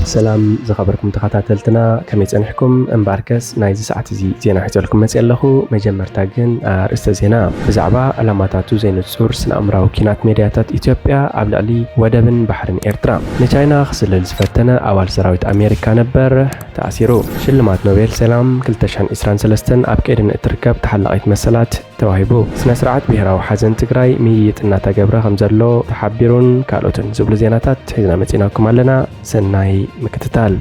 سلام زخبركم تخاتلتنا كم يصنحكم امباركس نايز ساعت زي زينا حيتلكم مسيلخو مجمرتاغن ارست زينا بزعبا علاماتاتو زين الصورس نامراو كينات ميدياتات اثيوبيا ابلالي ودبن بحرن ايرترا نچاينا خسلل زفتنا اول سراويت امريكا نبر تاثيرو شلمات نوبل سلام 2023 ابكيدن اتركب تحلقيت مسلات توهيبو سنة سرعات بهراو حزن تግራይ ميت እናታ ገብረ ከምዘሎ ተሓቢሩን ካልኦትን ዝብሉ ዜናታት ሒዝና መጽናኩም ኣለና ሰናይ ምክትታል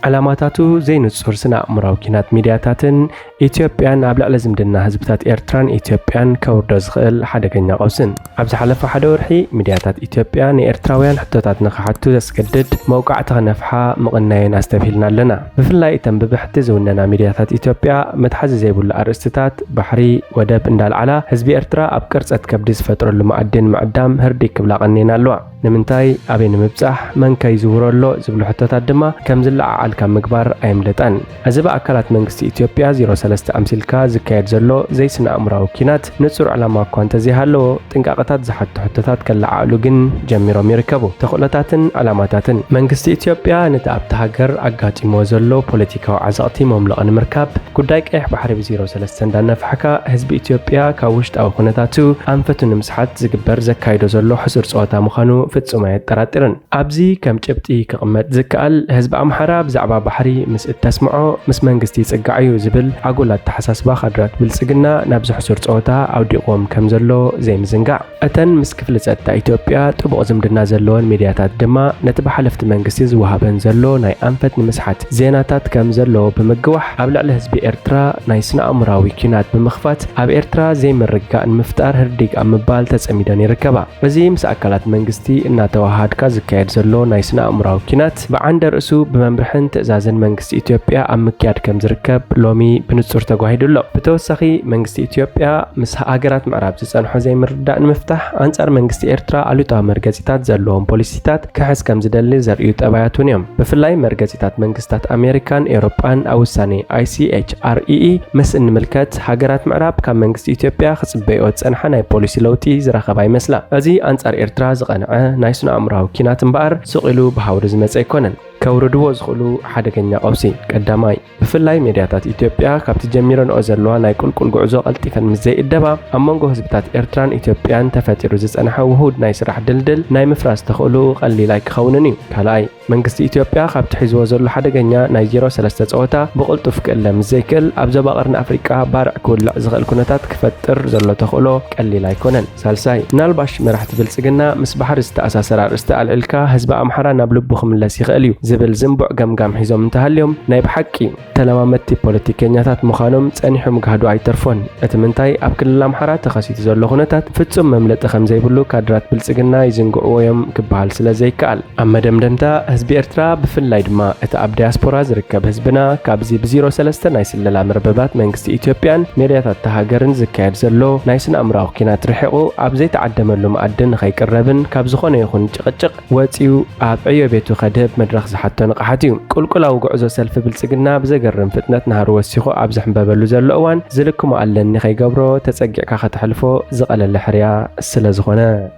علاماتاتو زين الصورسنا أمراو كينات ميدياتاتن إثيوبيان أبلع لازم دنا هزبتات إيرتران إثيوبيان كوردز خيل حدقنا قوسن أبز حلفة حدا ورحي ميدياتات إثيوبيان إيرتراويان حتوتات نخحتو تسكدد موقع تغنفحا مغناين أستفهلنا لنا بفلا يتم ببحتز وننا ميدياتات إثيوبيا متحز زيبو الأرستات بحري ودب اندال على هزبي إيرترا أبكرت أتكبدز فتر المعدن معدام هردي كبلا غنينا اللوع نمنتاي أبين مبزح من كي زورو اللو زبلو حتوتات دما كمزل كم مقبار أيملتان أزبا أكلات منغستي إثيوبيا 03 أمسلكا زكايد زلو زي سنة أمراو كينات نتصور على ما كوانتا زي هالو تنقاقتات زحت حتتات كلا عقلوغن جميرو ميركبو تخلطاتن علاماتاتن منغستي إثيوبيا نتأب تهاجر أقاتي موزلو بوليتيكا وعزاقتي مملقن مركب كودايك إح بحرب 03 دانا فحكا هزب إثيوبيا كاوشت أو خنتاتو أنفتو نمسحات زقبر زكايدو زلو حسور صوتا مخانو فتسومايت تراترن أبزي كم جبتي كقمت زكال هزب أمحرا بزعبا بحري مس التسمعو مس منغستي صقعيو زبل عقولات تحساسبا خدرات بلصقنا نابز حسور صوتا او ديقوم كمزلو زي مزنقع اتن مس كفل صتا اثيوبيا طبق زمدنا زلون ميدياتات دما نتبع حلفت منغستي زوهابن زلو ناي انفت نمسحات زيناتات كمزلو بمقوح ابلع لحزب ايرترا ناي سنا امراوي كينات بمخفات اب ايرترا زي مرقا مفتار هرديق امبال تسميدان يركبا بزي مس اكلات منغستي انا توهادكا زكايد زلو ناي سنا امراوي كينات بعند راسو بمنبرحن تأزازن منغست إثيوبيا أم مكياد كم زركب لومي بنتصور تقوهيدولو بتوسخي منغست إثيوبيا مسها آقرات معراب زيسانحو زي مرداء مفتح أنصار منغست إيرترا ألوتا مرغزيتات زلوهم بوليسيتات كحس كم زدلي زرقيو تأباياتون يوم بفلاي مرغزيتات منغستات أمريكان إيروبان أو الساني ICHREE مس إن ملكات آقرات معراب كم منغست إثيوبيا خصبئيوت سنحا ناي بوليسي لوتي زرخباي مسلا أزي أنصار إيرترا زغنعه نايسنا أمراو كينات مبار سوقلو بحاورز مزايكونن كوردو زخلو حدقنا قوسي قداماي بفلاي ميدياتات إثيوبيا كابت جميرن أوزلوا ناي كل قعزو قلتيفن مزي الدبا أمانغو هزبتات إيرتران إثيوبيان تفاتير زيس أنحا وهود ناي سرح دلدل ناي مفراس تخلو قلي لايك خونني كالاي منغستي إثيوبيا كابت حيزو زلو حدقنا نايجيرو سلسة صوتا بقلتو فكل مزي كل أبزبا قرن أفريقيا بارع كل زغل كونتات كفتر زلو تخلو قلي لايكونن سالساي نالباش مرحت بلسقنا مسبحر استأساسر استقال الكا هزبا أمحرا نابلبوخم اللاسي غاليو زبل زنبع جمجم حيزوم انتهاليوم نايب حكي تلمامتي بوليتيكينياتات مخانم صنيحو مغهدو ايترفون اتمنتاي اب كل الامحرا تخاسيت زلو خنتات فتصم مملط خم زيبلو كادرات بلصقنا يزنقعو يم كبال سلا زيكال اما دمدمتا حزب ايرترا بفلاي دما اتا اب دياسبورا زركب حزبنا كابزي بزيرو سلسته ناي سللا مرببات منغستي اثيوبيان ميدياتات تهاجرن زكايد زلو نايسن امراو كينات رحقو اب زي تعدملو مقدن خيقربن كاب زخونه يخون چقچق وصيو اب عيو بيتو خدب مدرخ حتى نقحتيو قلقلاو غعزو سلف بلصقنا بزغرم فتنت نهار وسيخو ابزح مبابلو زلو اوان زلكم علني خيغبرو تصقعكا ختحلفو زقلل لحريا سلا زخونه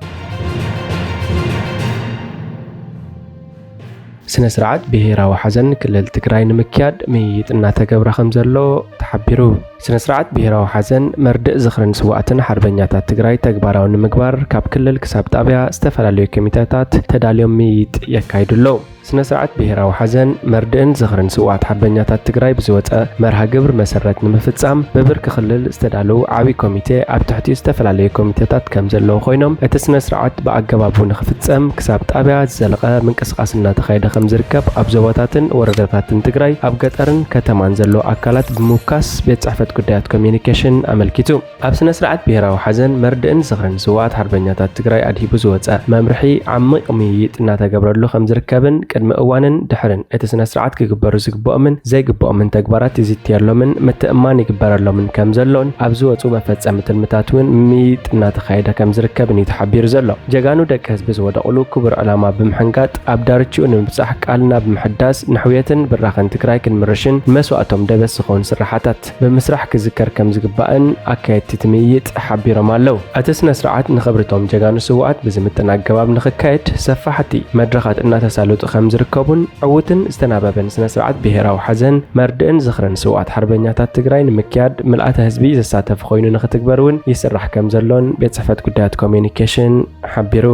سنة سرعات بهيرا وحزن كل التقراي نمكياد ميت إنها تقبر خمزلو تحبيرو سنة سرعات بهيرا وحزن مردق زخرن سواءتن حربنياتات تقراي تقبارا ونمكبار كاب كل الكساب تابعا استفلاليو كميتاتات تداليوم ميت يكايدولو سنة سرعات بهيرا وحزن مردن زخرن سواءت حربنياتات تقراي بزوطة مرها قبر مسرات نمفتسام ببرك خلل استدالو عوي كوميتي اب تحتي استفلاليو كوميتاتات كمزلو خوينوم اتسنة سرعات بأقبابو نخفتسام كساب تابعا زلقا من كسقاسنا تخيدا خمزركب أبزواتاتن ورداتاتن تقراي أبقاترن كتمان زلو أكالات بموكاس بيت صحفة قديات كوميونيكيشن أملكيتو أبسنا سرعات بهيرا وحزن مردن زخرن سواءت حربنياتات تقراي أدهي بزوات ممرحي عمي أميت إنها تقبرلو خمزركبن ቅድሚ እዋንን ድሕርን እቲ ስነ ስርዓት ክግበሩ ዝግብኦምን ዘይግብኦምን ተግባራት ይዝትየሎምን ምትእምማን ይግበረሎምን ከም ዘሎን ኣብ ዝወፁ መፈጸሚ ትልምታት እውን ሚጥ እናተኻየደ ከም ዝርከብ እዩ ተሓቢሩ ዘሎ። ጀጋኑ ደቂ ህዝቢ ዝወደቕሉ ክቡር ዕላማ ብምሕንጋጥ ኣብ ዳርችኡ ንምብጻሕ ቃልና ብምሕዳስ ንሕውየትን ብራኸን ትግራይ ክንምርሽን መስዋዕቶም ደበስ ዝኾኑ ስራሓታት ብምስራሕ ክዝከር ከም ዝግባእን ኣካየድቲ ትምይጥ ሓቢሮም ኣለዉ። እቲ ስነ ስርዓት ንኽብርቶም ጀጋኑ ስውኣት ብዝምጥን ኣገባብ ንኽካየድ ሰፋሕቲ መድረኻት እናተሳለጡ ከም ዝርከቡን ዕውትን ዝተናበበን ስነ ስርዓት ብሄራዊ ሓዘን መርድእን ዝኽረን ስውኣት ሓርበኛታት ትግራይ ንምክያድ ምልኣተ ህዝቢ ዝሳተፍ ኮይኑ ንኽትግበር እውን ይስራሕ ከም ዘሎን ቤት ጽሕፈት ጉዳያት ኮሚኒኬሽን ሓቢሩ።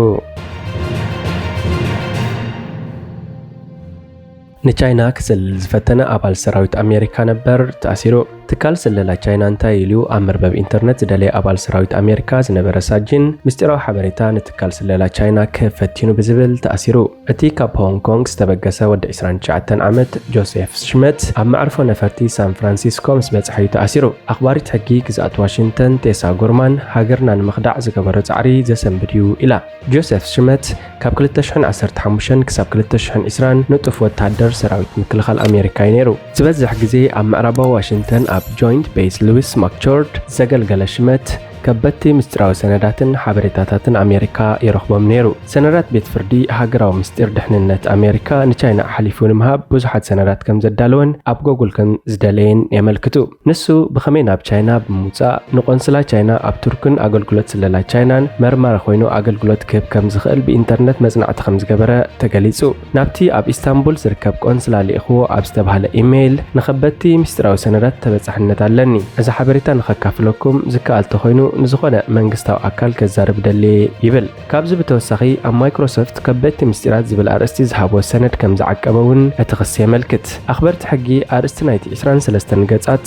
ንቻይና ክስልል ዝፈተነ ኣባል ሰራዊት ኣሜሪካ ነበር ተኣሲሩ። ትካል ስለላ ቻይና እንታይ ኢሉ ኣብ መርበብ ኢንተርኔት ዝደለየ ኣባል ሰራዊት ኣሜሪካ ዝነበረ ሳጅን ምስጢራዊ ሓበሬታ ንትካል ስለላ ቻይና ክፈቲኑ ብዝብል ተኣሲሩ። እቲ ካብ ሆንግ ኮንግ ዝተበገሰ ወዲ 29 ዓመት ጆሴፍ ሽመት ኣብ መዕርፎ ነፈርቲ ሳን ፍራንሲስኮ ምስ በጽሐ ተኣሲሩ። ኣኽባሪት ሕጊ ግዛኣት ዋሽንግተን ቴሳ ጎርማን ሃገርና ንምኽዳዕ ዝገበሮ ጻዕሪ ዘሰንብድ እዩ ኢላ። ጆሴፍ ሽመት ካብ 2015 ክሳብ 2020 ንጡፍ ወታደር ሰራዊት ምክልኻል ኣሜሪካ ነይሩ። ዝበዝሕ ግዜ ኣብ ምዕራባዊ ዋሽንግተን ኣብ ጆይንት ቤስ ሉዊስ ማክቾርድ ዘገልገለ ሽመት ከበቲ ምስጢራዊ ሰነዳትን ሓበሬታታትን ኣሜሪካ ይረኽቦም ነይሩ። ሰነዳት ቤት ፍርዲ ሃገራዊ ምስጢር ድሕንነት ኣሜሪካ ንቻይና ሓሊፉ ንምሃብ ብዙሓት ሰነዳት ከም ዘዳለወን ኣብ ጎግል ከም ዝደለየን የመልክቱ። ንሱ ብኸመይ ናብ ቻይና ብምውፃእ ንቆንስላ ቻይና ኣብ ቱርክን ኣገልግሎት ስለላ ቻይናን መርማሪ ኮይኑ ኣገልግሎት ክህብ ከም ዝኽእል ብኢንተርኔት መጽናዕቲ ከም ዝገበረ ተገሊጹ። ናብቲ ኣብ ኢስታንቡል ዝርከብ ቆንስላ ልኢኽዎ ኣብ ዝተባህለ ኢሜይል ንኸበቲ ምስጢራዊ ሰነዳት ተበጻሕነት ኣለኒ፣ እዚ ሓበሬታ ንኸካፍለኩም ዝከኣል ተኾይኑ ንዝኾነ መንግስታዊ ኣካል ከዛርብ ደሊ ይብል። ካብዚ ብተወሳኺ ኣብ ማይክሮሶፍት ከበድቲ ምስጢራት ዝብል ኣርእስቲ ዝሃቦ ሰነድ ከም ዝዓቀበውን እቲ ክስ የመልክት። ኣኽበርቲ ሕጊ ኣርእስቲ ናይቲ 23 ገጻት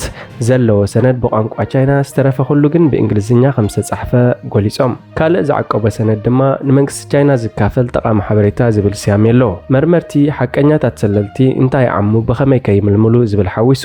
ዘለዎ ሰነድ ብቋንቋ ቻይና ዝተረፈ ኩሉ ግን ብእንግሊዝኛ ከም ዝተጻሕፈ ገሊጾም። ካልእ ዝዓቀቦ ሰነድ ድማ ንመንግስቲ ቻይና ዝካፈል ጠቓሚ ሓበሬታ ዝብል ስያሜ ኣለዎ። መርመርቲ ሓቀኛታት ሰለልቲ እንታይ ዓሙ ብኸመይ ከይምልምሉ ዝብል ሓዊሱ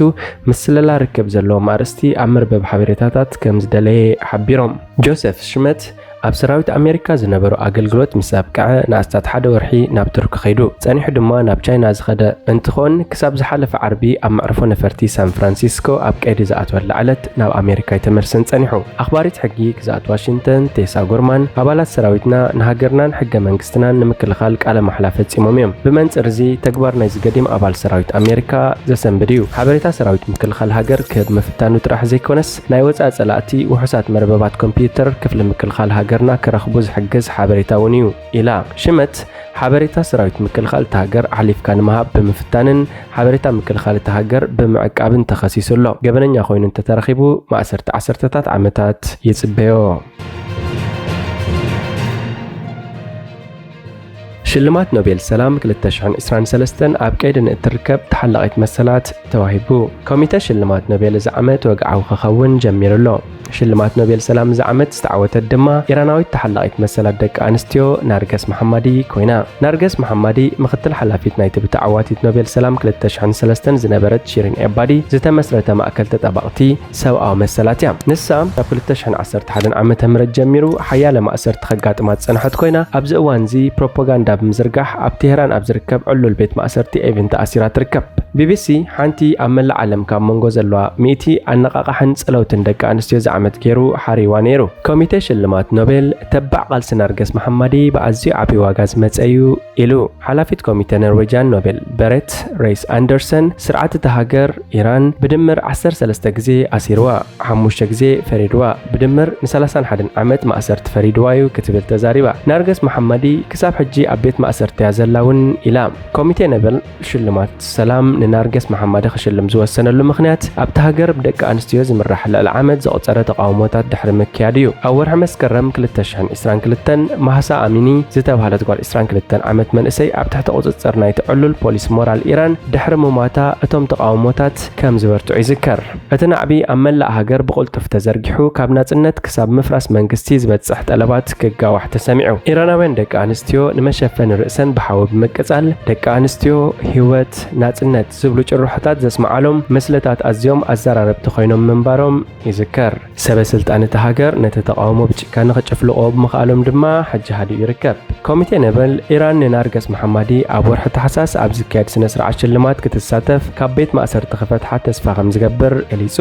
ምስ ስለላ ርክብ ዘለዎም ኣርእስቲ ኣብ መርበብ ሓበሬታታት ከም ዝደለየ ሓቢሮም። ጆሴፍ ሽመት ኣብ ሰራዊት ኣሜሪካ ዝነበሩ ኣገልግሎት ምስ ኣብቅዐ ንኣስታት ሓደ ወርሒ ናብ ቱርክ ኸይዱ ጸኒሑ ድማ ናብ ቻይና ዝኸደ እንትኾን ክሳብ ዝሓለፈ ዓርቢ ኣብ መዕርፎ ነፈርቲ ሳን ፍራንሲስኮ ኣብ ቀይዲ ዝኣትወላ ዕለት ናብ ኣሜሪካ ይተመርስን ጸኒሑ። ኣኽባሪት ሕጊ ግዛኣት ዋሽንግተን ቴሳ ጎርማን ኣባላት ሰራዊትና ንሃገርናን ሕገ መንግስትናን ንምክልኻል ቃለ ማሕላ ፈጺሞም እዮም። ብመንጽር እዚ ተግባር ናይ ዝገዲም ኣባል ሰራዊት ኣሜሪካ ዘሰንብድ እዩ። ሓበሬታ ሰራዊት ምክልኻል ሃገር ክህብ ምፍታኑ ጥራሕ ዘይኮነስ ናይ ወጻኢ ጸላእቲ ውሑሳት መርበባት ኮምፒዩተር ክፍሊ ምክልኻል ሃገርና ክረኽቡ ዝሕግዝ ሓበሬታ እውን እዩ ኢላ። ሽመት ሓበሬታ ሰራዊት ምክልኻል ሃገር ሓሊፍካ ንምሃብ ብምፍታንን ሓበሬታ ምክልኻል ሃገር ብምዕቃብን ተኸሲሱ ኣሎ። ገበነኛ ኮይኑ እንተተረኺቡ ማእሰርቲ 10 ዓመታት ይጽበዮ። ሽልማት ኖቤል ሰላም 2023 ኣብ ቀይዲ ንእትርከብ ተሓላቒት መሰላት ተዋሂቡ። ኮሚቴ ሽልማት ኖቤል እዚ ዓመት ወግዓዊ ክኸውን ጀሚሩ ኣሎ። ሽልማት ኖቤል ሰላም እዚ ዓመት ዝተዓወተት ድማ ኢራናዊት ተሓላቒት መሰላት ደቂ ኣንስትዮ ናርገስ መሐመዲ ኮይና። ናርገስ መሐመዲ ምክትል ሓላፊት ናይቲ ብተዓዋቲት ኖቤል ሰላም 2003 ዝነበረት ሽሪን ኤባዲ ዝተመስረተ ማእከል ተጠባቕቲ ሰብኣዊ መሰላት እያ። ንሳ ኣብ 2011 ዓመተ ምህረት ጀሚሩ ሓያለ ማእሰርቲ ከጋጥማት ፀንሐት ኮይና ኣብዚ እዋን እዚ ፕሮፓጋንዳ ብምዝርጋሕ ኣብ ቴህራን ኣብ ዝርከብ ዕሉል ቤት ማእሰርቲ ኤቨን ተኣሲራ ትርከብ። ቢቢሲ ሓንቲ ኣብ መላእ ዓለም ካብ መንጎ ዘለዋ 100 ኣነቓቓሕን ፀለውትን ደቂ ኣንስትዮ ዓመት ገይሩ ሓሪዋ ነይሩ። ኮሚቴ ሽልማት ኖቤል ተባዕ ቃልሲ ናርገስ መሐመዲ ብኣዝዩ ዓብዪ ዋጋ ዝመፀዩ ኢሉ። ሓላፊት ኮሚቴ ኖርዌጅያን ኖቤል በሬት ሬይስ ኣንደርሰን ስርዓት እቲ ሃገር ኢራን ብድምር 13 ግዜ ኣሲርዋ 5 ግዜ ፈሪድዋ ብድምር ን31 ዓመት ማእሰርቲ ፈሪድዋ እዩ ክትብል ተዛሪባ። ናርገስ መሐመዲ ክሳብ ሕጂ ኣብ ቤት ማእሰርቲ እያ ዘላ እውን ኢላ። ኮሚቴ ኖቤል ሽልማት ሰላም ንናርገስ መሐመዲ ክሽልም ዝወሰነሉ ምክንያት ኣብቲ ሃገር ብደቂ ኣንስትዮ ዝምራሕ ልዕሊ ዓመት ዘቑፀረ ተቃውሞታት ድሕሪ ምክያድ እዩ። ኣብ ወርሒ መስከረም 2022 ማህሳ ኣሚኒ ዝተባሃለት ጓል 22 ዓመት መንእሰይ ኣብ ትሕቲ ቁፅፅር ናይቲ ዕሉል ፖሊስ ሞራል ኢራን ድሕሪ ምሟታ እቶም ተቃውሞታት ከም ዝበርትዑ ይዝከር። እቲ ናዕቢ ኣብ መላእ ሃገር ብቁልጡፍ ተዘርጊሑ ካብ ናጽነት ክሳብ ምፍራስ መንግስቲ ዝበጽሕ ጠለባት ክጋዋሕ ተሰሚዑ። ኢራናውያን ደቂ ኣንስትዮ ንመሸፈኒ ርእሰን ብሓዊ ብምቅጻል ደቂ ኣንስትዮ ህይወት ናጽነት ዝብሉ ጭርሖታት ዘስማዓሎም ምስልታት ኣዝዮም ኣዘራረብቲ ኮይኖም ምንባሮም ይዝከር። ሰበስልጣን እቲ ሃገር ነቲ ተቃውሞ ብጭካነ ክጭፍልቆ ብምኽኣሎም ድማ ሕጂ ሃዲኡ ይርከብ። ኮሚቴ ኖቤል ኢራን ንናርገስ መሐማዲ ኣብ ወርሒ ታሕሳስ ኣብ ዝካየድ ስነ ስርዓት ሽልማት ክትሳተፍ ካብ ቤት ማእሰርቲ ክፈትሓ ተስፋ ከም ዝገብር ገሊጹ።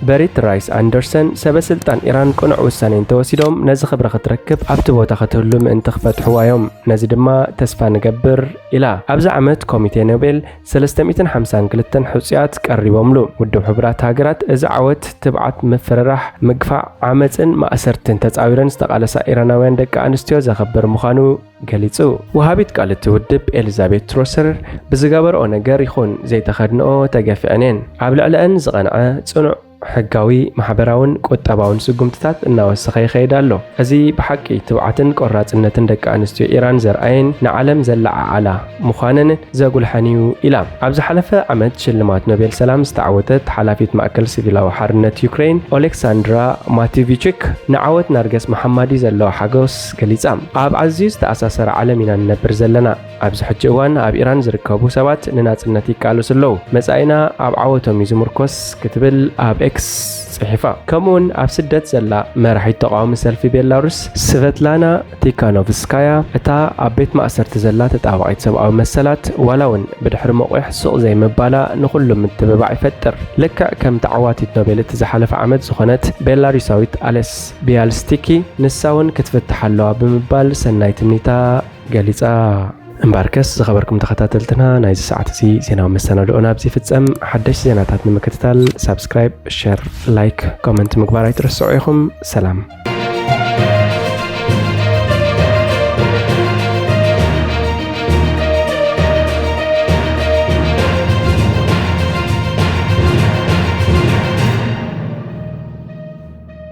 በሪት ራይስ ኣንደርሰን ሰበስልጣን ኢራን ቅኑዕ ውሳነ እንተወሲዶም ነዚ ክብሪ ክትረክብ ኣብቲ ቦታ ክትህሉ ምእንቲ ክፈትሕዋ እዮም፣ ነዚ ድማ ተስፋ ንገብር ኢላ። ኣብዚ ዓመት ኮሚቴ ኖቤል 352 ሕውፅያት ቀሪቦምሉ። ውድብ ሕቡራት ሃገራት እዚ ዓወት ትብዓት ምፍርራሕ ምግፋዕ ዓመፅን ማእሰርትን ተጻዊረን ዝተቃለሳ ኢራናውያን ደቂ ኣንስትዮ ዘኸብር ምዃኑ ገሊጹ። ወሃቢት ቃልቲ ውድብ ኤሊዛቤት ትሮሰር ብዝገበርኦ ነገር ይኹን ዘይተኸድንኦ ተገፊዐን ኣብ ልዕሊአን ዝቐንዐ ጽኑዕ ሕጋዊ ማሕበራውን ቁጠባውን ስጉምትታት እናወሰኸ ይኸይድ ኣሎ። እዚ ብሓቂ ትብዓትን ቆራጽነትን ደቂ ኣንስትዮ ኢራን ዘርአየን ንዓለም ዘለዓዓላ ምዃነን ዘጉልሐን እዩ ኢላ። ኣብ ዝሓለፈ ዓመት ሽልማት ኖቤል ሰላም ዝተዓወተት ሓላፊት ማእከል ሲቪላዊ ሓርነት ዩክሬን ኦሌክሳንድራ ማቲቪችክ ንዓወት ናርገስ መሐማዲ ዘለዎ ሓጎስ ገሊጻ። ኣብ ኣዝዩ ዝተኣሳሰረ ዓለም ኢና ንነብር ዘለና። ኣብዚ ሕጂ እዋን ኣብ ኢራን ዝርከቡ ሰባት ንናጽነት ይቃለሱ ኣለዉ። መጻኢና ኣብ ዓወቶም እዩ ዝምርኮስ ክትብል ኣብ ኤክስ ጽሒፋ። ከምኡውን ኣብ ስደት ዘላ መራሒት ተቃዋሚ ሰልፊ ቤላሩስ ስቬትላና ቲካኖቭስካያ እታ ኣብ ቤት ማእሰርቲ ዘላ ተጣባቂት ሰብኣዊ መሰላት ዋላ እውን ብድሕሪ መቑሕ ሱቕ ዘይምባላ ንኹሉም ምትብባዕ ይፈጥር። ልክዕ ከም ተዓዋቲት ኖቤል እቲ ዝሓለፈ ዓመት ዝኾነት ቤላሩሳዊት ኣሌስ ቢያልስቲኪ ንሳ እውን ክትፍትሕ ኣለዋ ብምባል ሰናይ ትምኒታ ገሊጻ። እምባርከስ ዝኸበርኩም ተኸታተልትና ናይዚ ሰዓት እዚ ዜናዊ መሰናድኦና ኣብዚ ፍጸም። ሓደሽቲ ዜናታት ንምክትታል ሳብስክራይብ፣ ሼር፣ ላይክ፣ ኮመንት ምግባር ኣይትረስዑ ኢኹም። ሰላም።